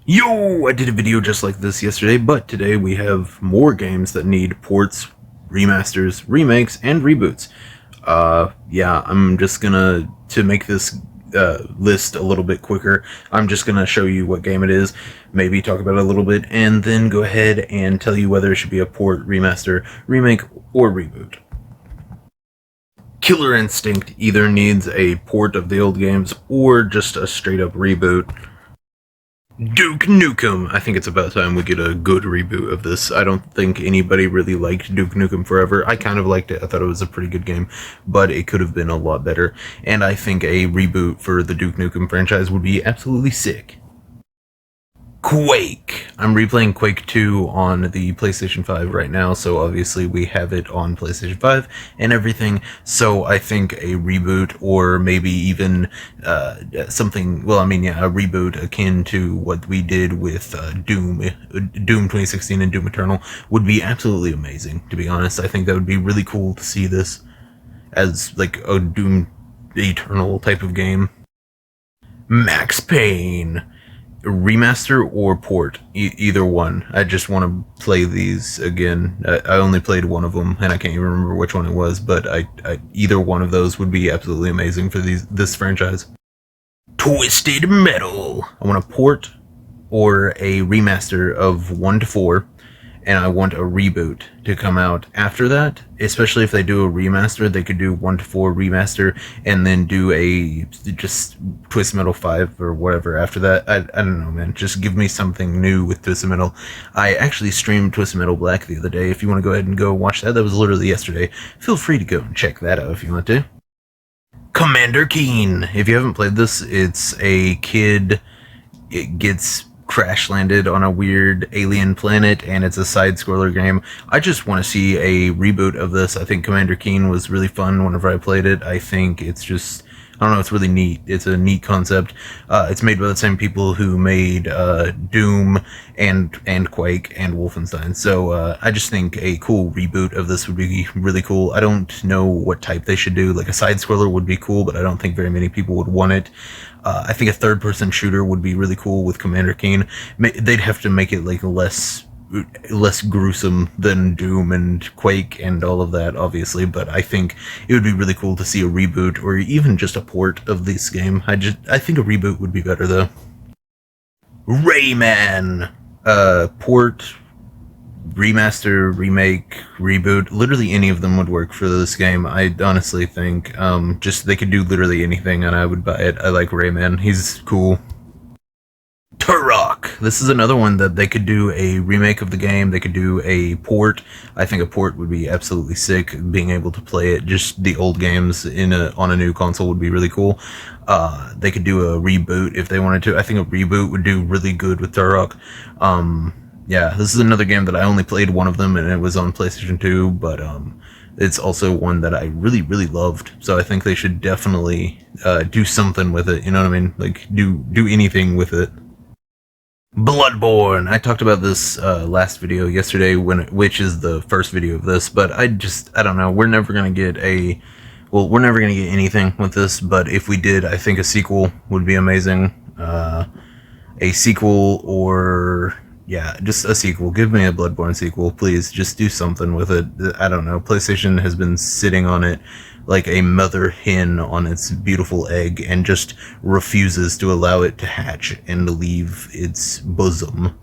Yo, I did a video just like this yesterday, but today we have more games that need ports, remasters, remakes, and reboots. Yeah, I'm just gonna, to make this list a little bit quicker, I'm just gonna show you what game it is, maybe talk about it a little bit, and then go ahead and tell you whether it should be a port, remaster, remake, or reboot. Killer Instinct either needs a port of the old games or just a straight up reboot. Duke Nukem. I think it's about time we get a good reboot of this. I don't think anybody really liked Duke Nukem Forever. I kind of liked it. I thought it was a pretty good game, but it could have been a lot better. And I think a reboot for the Duke Nukem franchise would be absolutely sick. Quake. I'm replaying Quake 2 on the PlayStation 5 right now, so obviously we have it on PlayStation 5 and everything, so I think a reboot, or maybe even something, a reboot akin to what we did with Doom 2016 and Doom Eternal would be absolutely amazing, to be honest. I think that would be really cool to see this as like a Doom Eternal type of game. Max Payne. Remaster or port, either one. I just want to play these again. I only played one of them, and I can't even remember which one it was, but either one of those would be absolutely amazing for this franchise. Twisted Metal. I want a port or a remaster of 1 to 4, and I want a reboot to come out after that. Especially if they do a remaster, they could do 1 to 4 remaster and then do a just Twisted Metal 5 or whatever after that. I don't know, man. Just give me something new with Twisted Metal. I actually streamed Twisted Metal Black the other day. If you want to go ahead and go watch that, that was literally yesterday. Feel free to go and check that out if you want to. Commander Keen. If you haven't played this, it's a kid. It gets crash landed on a weird alien planet, and it's a side-scroller game. I just want to see a reboot of this. I think Commander Keen was really fun whenever I played it. I think it's just, I don't know, it's really neat. It's a neat concept. It's made by the same people who made Doom and Quake and Wolfenstein. So I just think a cool reboot of this would be really cool. I don't know what type they should do. Like a side-scroller would be cool, but I don't think very many people would want it. I think a third-person shooter would be really cool with Commander Keen. They'd have to make it like less gruesome than Doom and Quake and all of that, obviously, but I think it would be really cool to see a reboot or even just a port of this game. I think a reboot would be better though. Rayman, port, remaster, remake, reboot, literally any of them would work for this game. I honestly think just they could do literally anything and I would buy it. I like Rayman. He's cool. Turok. This is another one that they could do a remake of the game. They could do a port. I think a port would be absolutely sick. Being able to play it, just the old games on a new console would be really cool. They could do a reboot if they wanted to. I think a reboot would do really good with Turok. Yeah, this is another game that I only played one of them, and it was on PlayStation 2, but it's also one that I really, really loved. So I think they should definitely do something with it. You know what I mean? Like do anything with it. Bloodborne. I talked about this last video yesterday, which is the first video of this, but I don't know. We're never gonna get we're never gonna get anything with this. But if we did, I think a sequel would be amazing. A sequel, or yeah, just a sequel. Give me a Bloodborne sequel, please. Just do something with it. I don't know. PlayStation has been sitting on it like a mother hen on its beautiful egg and just refuses to allow it to hatch and leave its bosom.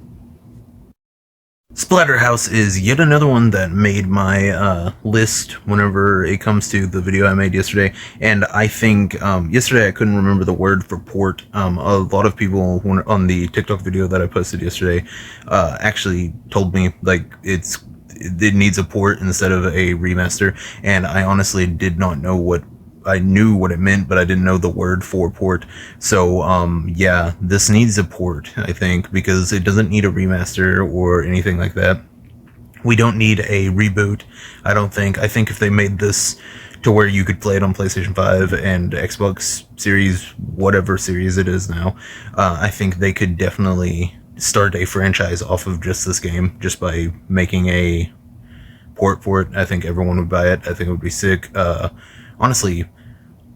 Splatterhouse is yet another one that made my list whenever it comes to the video I made yesterday, and I think yesterday I couldn't remember the word for port. A lot of people on the TikTok video that I posted yesterday actually told me like it needs a port instead of a remaster, and I honestly did not know what I knew what it meant, but I didn't know the word for port. So, yeah, this needs a port, I think, because it doesn't need a remaster or anything like that. We don't need a reboot, I don't think. I think if they made this to where you could play it on PlayStation 5 and Xbox Series, whatever series it is now, I think they could definitely start a franchise off of just this game, just by making a port for it. I think everyone would buy it. I think it would be sick. Honestly,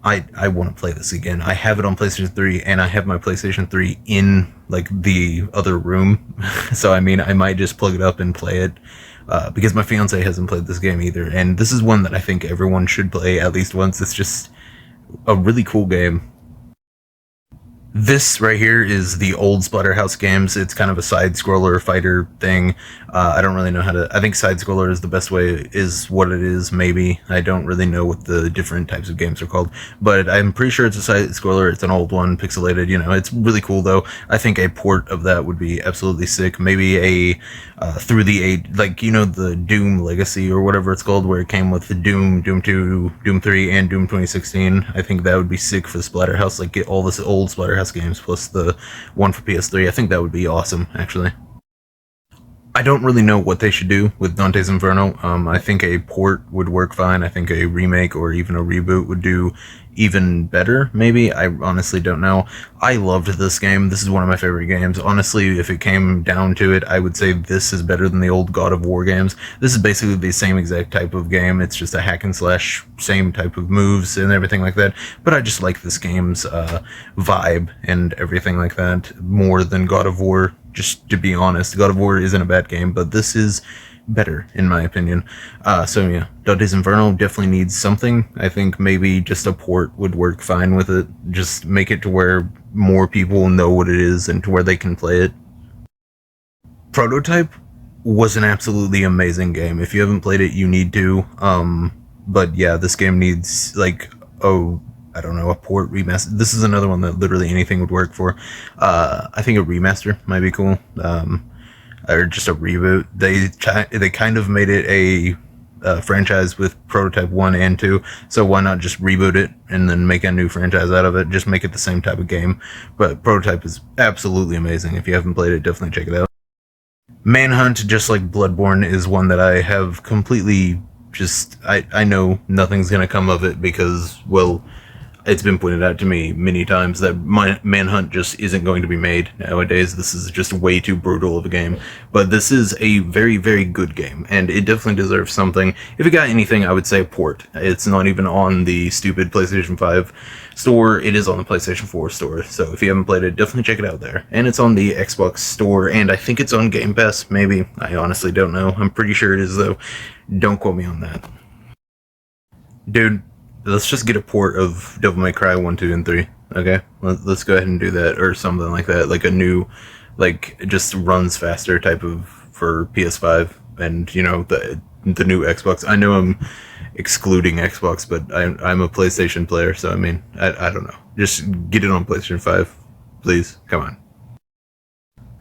I want to play this again. I have it on PlayStation 3, and I have my PlayStation 3 in like the other room. So I mean, I might just plug it up and play it because my fiance hasn't played this game either. And this is one that I think everyone should play at least once. It's just a really cool game. This right here is the old Splatterhouse games. It's kind of a side-scroller fighter thing. I don't really know how to... I think side-scroller is the best way, is what it is, maybe. I don't really know what the different types of games are called. But I'm pretty sure it's a side-scroller. It's an old one, pixelated, you know. It's really cool, though. I think a port of that would be absolutely sick. Maybe a... through the age... Like, you know, the Doom Legacy, or whatever it's called, where it came with the Doom, Doom 2, Doom 3, and Doom 2016. I think that would be sick for the Splatterhouse. Like, get all this old Splatterhouse games plus the one for PS3. I think that would be awesome, actually. I don't really know what they should do with Dante's Inferno. I think a port would work fine. I think a remake or even a reboot would do even better, maybe. I honestly don't know. I loved this game. This is one of my favorite games. Honestly, if it came down to it, I would say this is better than the old God of War games. This is basically the same exact type of game. It's just a hack and slash, same type of moves and everything like that. But I just like this game's vibe and everything like that more than God of War. Just to be honest, God of War isn't a bad game, but this is better, in my opinion. So yeah, Dante's Inferno definitely needs something. I think maybe just a port would work fine with it. Just make it to where more people know what it is and to where they can play it. Prototype was an absolutely amazing game. If you haven't played it, you need to. But yeah, this game needs, like, I don't know, a port remaster. This is another one that literally anything would work for. I think a remaster might be cool. Or just a reboot. They kind of made it a franchise with Prototype 1 and 2, so why not just reboot it and then make a new franchise out of it? Just make it the same type of game. But Prototype is absolutely amazing. If you haven't played it, definitely check it out. Manhunt, just like Bloodborne, is one that I have completely just... I know nothing's gonna come of it because, well... It's been pointed out to me many times that Manhunt just isn't going to be made nowadays. This is just way too brutal of a game. But this is a very, very good game, and it definitely deserves something. If it got anything, I would say port. It's not even on the stupid PlayStation 5 store. It is on the PlayStation 4 store. So if you haven't played it, definitely check it out there. And it's on the Xbox store, and I think it's on Game Pass, maybe. I honestly don't know. I'm pretty sure it is, though. Don't quote me on that. Dude. Let's just get a port of Devil May Cry 1, 2, and 3, okay? Let's go ahead and do that, or something like that, like a new, like, just runs faster type of, for PS5, and, you know, the new Xbox. I know I'm excluding Xbox, but I'm a PlayStation player, so, I mean, I don't know. Just get it on PlayStation 5, please, come on.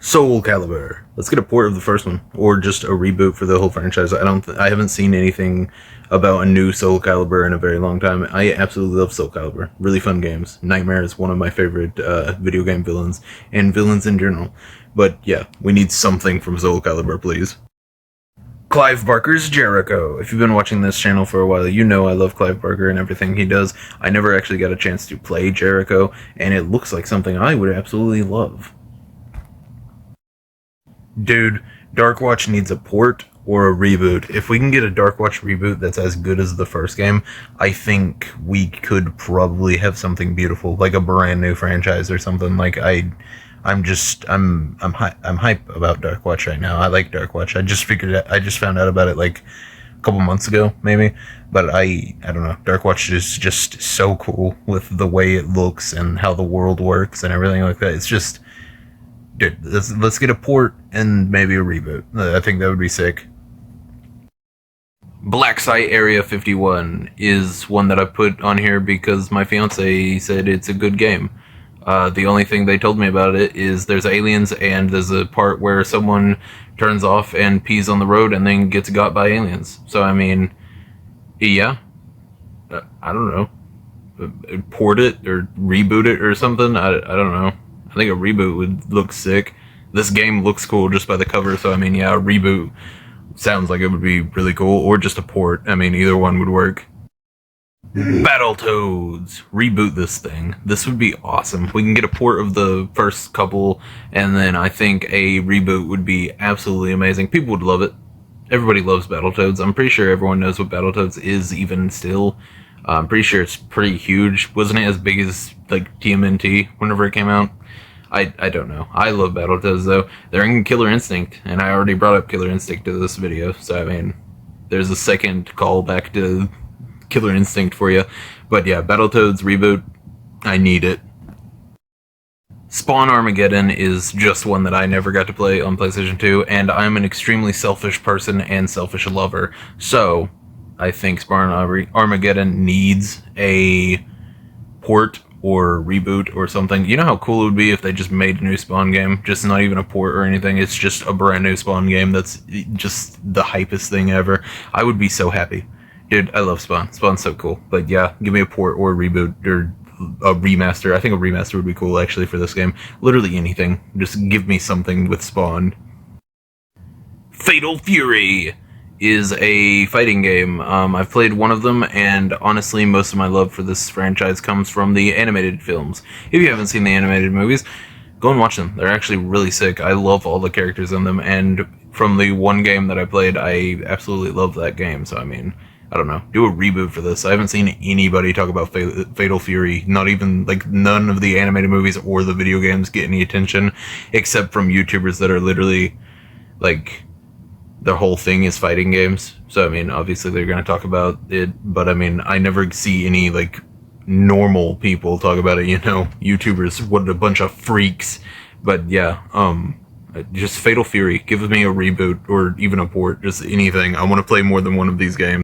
Soul Calibur. Let's get a port of the first one, or just a reboot for the whole franchise. I haven't seen anything about a new Soul Calibur in a very long time. I absolutely love Soul Calibur. Really fun games. Nightmare is one of my favorite video game villains, and villains in general. But yeah, we need something from Soul Calibur, please. Clive Barker's Jericho. If you've been watching this channel for a while, you know I love Clive Barker and everything he does. I never actually got a chance to play Jericho, and it looks like something I would absolutely love. Dude, Darkwatch needs a port or a reboot. If we can get a Darkwatch reboot that's as good as the first game, I think we could probably have something beautiful, like a brand new franchise or something. Like I'm hype about Darkwatch right now. I like Darkwatch. I just found out about it like a couple months ago, maybe. But I don't know. Darkwatch is just so cool with the way it looks and how the world works and everything like that. It's just... Dude, let's get a port and maybe a reboot. I think that would be sick. Black Site Area 51 is one that I put on here because my fiance said it's a good game. The only thing they told me about it is there's aliens and there's a part where someone turns off and pees on the road and then gets got by aliens. So, I mean, yeah. I don't know. Port it or reboot it or something? I don't know. I think a reboot would look sick. This game looks cool just by the cover, so I mean, yeah, a reboot sounds like it would be really cool, or just a port. I mean, either one would work. Battletoads! Reboot this thing. This would be awesome. We can get a port of the first couple, and then I think a reboot would be absolutely amazing. People would love it. Everybody loves Battletoads. I'm pretty sure everyone knows what Battletoads is even still. I'm pretty sure it's pretty huge. Wasn't it as big as like TMNT whenever it came out? I don't know. I love Battletoads though. They're in Killer Instinct, and I already brought up Killer Instinct to this video, so I mean, there's a second call back to Killer Instinct for you. But yeah, Battletoads reboot, I need it. Spawn Armageddon is just one that I never got to play on PlayStation 2, and I'm an extremely selfish person and selfish lover, so I think Spawn Armageddon needs a port or reboot or something. You know how cool it would be if they just made a new Spawn game? Just not even a port or anything, it's just a brand new Spawn game that's just the hypest thing ever. I would be so happy. Dude, I love Spawn. Spawn's so cool. But yeah, give me a port or a reboot or a remaster. I think a remaster would be cool actually for this game. Literally anything. Just give me something with Spawn. Fatal Fury is a fighting game. I've played one of them, and honestly, most of my love for this franchise comes from the animated films. If you haven't seen the animated movies, go and watch them. They're actually really sick. I love all the characters in them, and from the one game that I played, I absolutely love that game. So, I mean, I don't know. Do a reboot for this. I haven't seen anybody talk about Fatal Fury. Not even, like, none of the animated movies or the video games get any attention, except from YouTubers that are literally, like, their whole thing is fighting games. So, I mean, obviously they're going to talk about it, but I mean, I never see any, like, normal people talk about it, you know? YouTubers, what a bunch of freaks. But yeah, just Fatal Fury. Give me a reboot or even a port, just anything. I want to play more than one of these games.